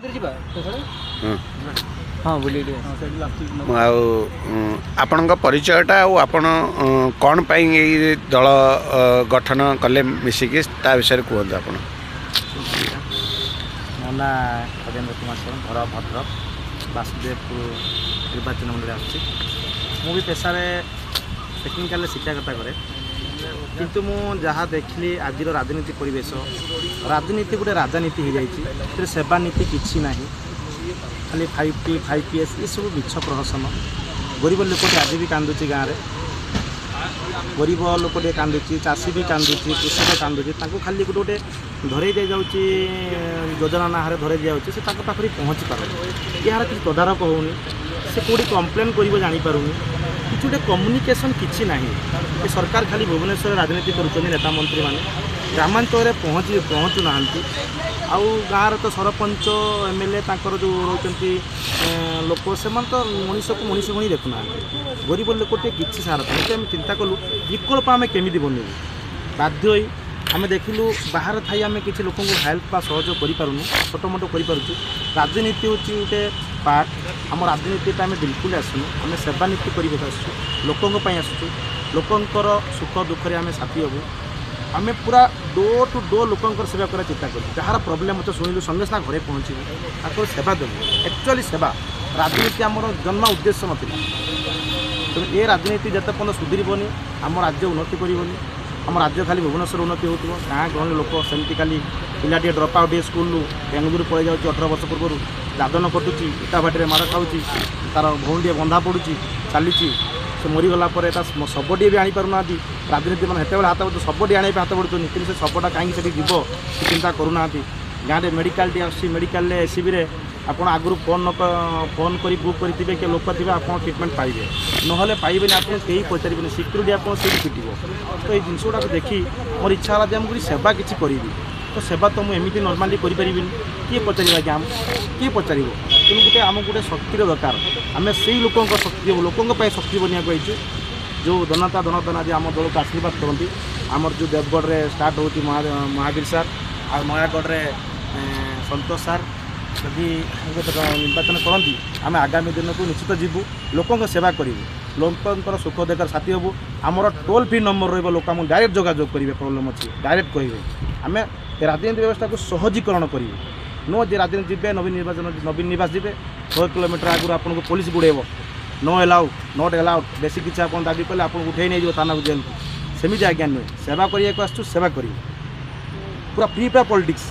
हाँ बोली आपण परिचयटा आपण कौन पाई दल गठन कले मिसिकी ता विषय कहते आप मो ना खगेन्द्र कुमार शरण घर भद्रक वासुदेवपुर निर्वाचन मंडल आसु भी पेशा टेक्निकाल शिक्षाकता कै किंतु मु जहाँ देखली आज राजनीति परिवेश राजनीति गोटे राजनीति हो जाए सेवा नीति किसी ना खाली 5T 5PS ये सब मिछ प्रहसन गरीब लोकटे आज भी कांदुची गाँव में गरीब लोकटे कांदुची चाषी भी कांदुची कृषक कांदुची खाली गोटे धरई दि जाऊँगी योजना ना धरई दि जाऊँगी से पाखे पहुँची पारे यार किसी तदारक होनी से कौटी कम्प्लेन कर जापारूनी कि गोटे कम्युनिकेशन किसी ना ये सरकार खाली भुवनेश्वर राजनीति कर नेता मंत्री मैंने ग्रामांचल पहुँचू ना आउ गाँव तो सरपंच एमएलए जो रोच लोक से तो मनीष को मनीष ही देखुना गरीब लोकटे किसी सार आम चिंता कलु विकल्प आम केमी बनइबू बाध्य आम देखिलु बाहर थी आम किसी लोक हेल्प सहयोग करूँ छोट मोट कर राजनीति हूँ गोटे पार्ट आम राजनीति आम बिल्कुल आसुँ आम सेवा नीति करके आसुँ लोकों आसुँ लोकंर सुख दुखे आम साथी हबू आम पूरा डोर टू डोर लोकंर सेवा कर चिंता करूँ जार प्रोब्लेम मत शुणिलु संगे साथ घरे पहुँचू सेवा देवु एक्चुअली सेवा राजनीति आम जन्म उद्देश्य ना तेणु ये राजनीति जिते पर्यटन सुधरबनी आम राज्य उन्नति करनी आम राज्य खाली भुवनेश्वर उन्नति हो गाँ गहली लोक सेमती खाली पिलाटे ड्रप आउट स्कूल बेंगलुरु पलि जाऊँगी 18 वर्ष पूर्व दादन कटुची इटा भाटी माड़ खाऊँगी तार भौणी बंधा पड़ुची चली से मरीगला शबटी भी आनीपारना राजनीति मैंने हेत हाथ शबटी आने हाथ बढ़ुन कि से शबटा कहीं से जीव चिंता करूना गाँव में मेडिकल मेडिकल एससीबी आपड़ आगु फोन कर बुक करेंगे कि लोक थे आप ट्रिटमेंट पाइबे ना पाइबे आप कहीं पचारे सिक्यूरीटी आप पिट तो ये जिनस गुड़ा देखी मोर इच्छा है मुझे सेवा किसी करी तो सेवा तो मुझे एमती नर्माली करें किए पचार आज्ञा किए पचार तेणु गोटे आम गोटे शक्तिर दरकार आम से लोकों शक्ति लोकों शक्ति बनिया जो दनाता दनादन आज आम दल को आशीर्वाद करती आमर जो देवगढ़ में स्टार्ट हो महावीर सार आ नयागढ़ में संतोष सार जदि निर्वाचन करती आम आगामी दिन को निश्चित जीवु लोकों सेवा करूँ लोकों सुख देखार साथी हबू आमर टोल फ्री नंबर रोक डायरेक्ट जोगाजोग करेंगे प्रोब्लेम अच्छी डायरेक्ट कहे आम राजनीति व्यवस्था को सहजीकरण करेंगे नो जे राजनीति जी नवीन निवास जी 100 किलोमीटर आगु आपको पुलिस गुड़ेब नो एलाउ नॉट एलाउड बेसी किसी आप दाबी कले आपको उठे नहीं जाओ थाना जेल को सेमती आज्ञा नुहे सेवा करने को आसु सेवा कर पूरा फ्री पूरा पॉलिटिक्स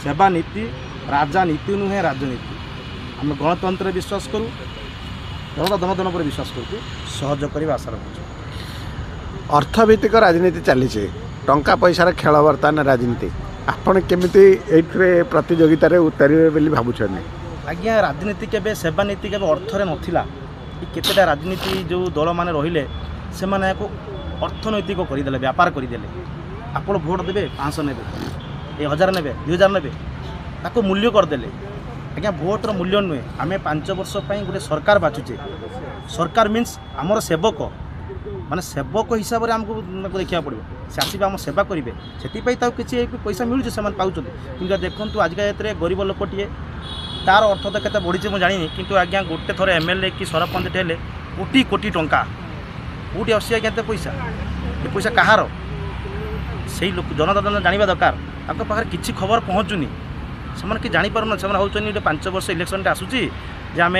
सेवा नीति राजनीति नुहे राजनीति आम गणतंत्र विश्वास करूँ जनता दनदन पर विश्वास करूँ सहयोग करने आशा रखुँ अर्थभित्तिक राजनीति चली टंका पैसार खेल बर्तमान राजनीति आपन केमिति एइथरे प्रतियोगितारे उतारिबे बोली भाबुछन आज्ञा राजनीति केबे सेवा नीति केबे अर्थरे नथिला केतेटा राजनीति जो दल माने रहिले से माने को अर्थनैतिक करदेले व्यापार करदेले आपण भोट देबे 500 नेबे 1000 नेबे 2000 नेबे ताको मूल्य करदेले आज्ञा भोटर मूल्य नुहे आमे 5 वर्ष पई गोटे सरकार बाछुचे सरकार मीन्स आमर सेवक माने सेवक हिसाब से आमको देखा पड़ो से आसबे आम सेवा करेंगे से किसी पैसा मिलूँ से पाँच कि देखूँ आजिका ये गरीब लोकटे तार अर्थ तो केते बढ़ी मुझे जानी कि आज्ञा गोटे थर एमएलए कि सरपंच हेले कोटी कोटी टंका कौटी आसी आज्ञा पैसा ये पैसा कहार से लोक जनता जानवा दरकार पाखे किसी खबर पहुँचुनी से कि जापार से हूँ 5 वर्ष इलेक्शन आसूसी जे आम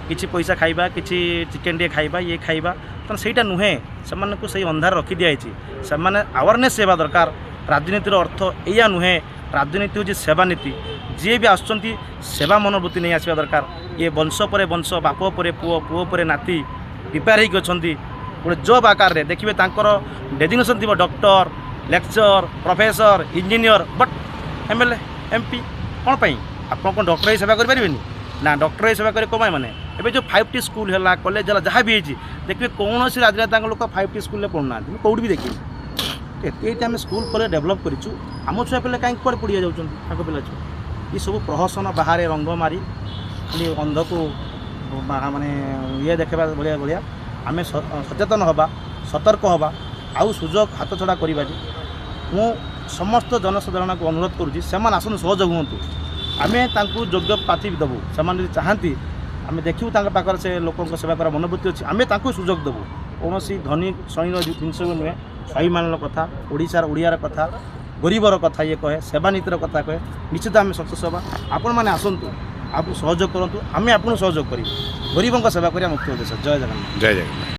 किसी पैसा खाइबा किसी चिकेन टे खाइबा ये खाइबा तो सहीटा नुहे से सही अंधार रखी दिखाई से आवारनेस सेवा दरकार राजनीतिर अर्थ या नुहे राजनीति हूँ सेवा नीति जी भी आसुँच सेवा मनोवृत्ति नहीं आसवा दरकार ये वंश पर वंश बाप पर पुओ पुओ पर नाती प्रिपेयर होती गोटे जॉब आकार में देखिए डेजिग्नेशन थी doctor lecture professor engineer but MLA MP कौन पाई आप डॉक्टर ही सेवा करें ना डॉक्टर ही सेवा करें कमाए मैंने एवं जो 5T स्कूल है कॉलेज है जहाँ भी होती देखिए कौन सी राजनेता लोक 5T स्कूल में पढ़ुना कौट भी देखिए ये आम स्कूल कॉलेज डेभलप करूँ आम छुआ पे कहीं कड़े पड़ी जाऊँ पिला छुआ ये सब प्रहसन बाहर रंग मारी खाली अंध को माने ये देखा भाया भाया आम सचेतन हवा सतर्क हवा आउ सुजोग हाथ छड़ा करवा मु समस्त जनसाधारण को अनुरोध करुँच से आसन सहयोग हूँ ଆମେ ତାଙ୍କୁ ଯୋଗ୍ୟ ପ୍ରାର୍ଥୀ ଦେବୁ। ସେମାନେ ଯଦି ଚାହାନ୍ତି ଆମେ ଦେଖିବୁ ତାଙ୍କ ପାଖରେ ସେ ଲୋକଙ୍କ ସେବା କରିବା ମନୋବୃତ୍ତି ଅଛି, ଆମେ ତାଙ୍କୁ ସୁଯୋଗ ଦେବୁ। କୌଣସି ଧନୀ ଶ୍ରେଣୀର ଜିନିଷ ନୁହେଁ, ସ୍ୱାଭିମାନର କଥା, ଓଡ଼ିଆର କଥା, ଗରିବର କଥା ଇଏ କହେ, ସେବାନୀତିର କଥା କହେ। ନିଶ୍ଚିତ ଆମେ ସକ୍ସେସ୍ ହେବା। ଆପଣମାନେ ଆସନ୍ତୁ, ଆମକୁ ସହଯୋଗ କରନ୍ତୁ, ଆମେ ଆପଣଙ୍କୁ ସହଯୋଗ କରିବୁ। ଗରିବଙ୍କ ସେବା କରିବା ମୁଖ୍ୟ ଉଦ୍ଦେଶ୍ୟ। ଜୟ ଜଗନ୍ନାଥ। ଜୟ ଜଗନ୍ନାଥ।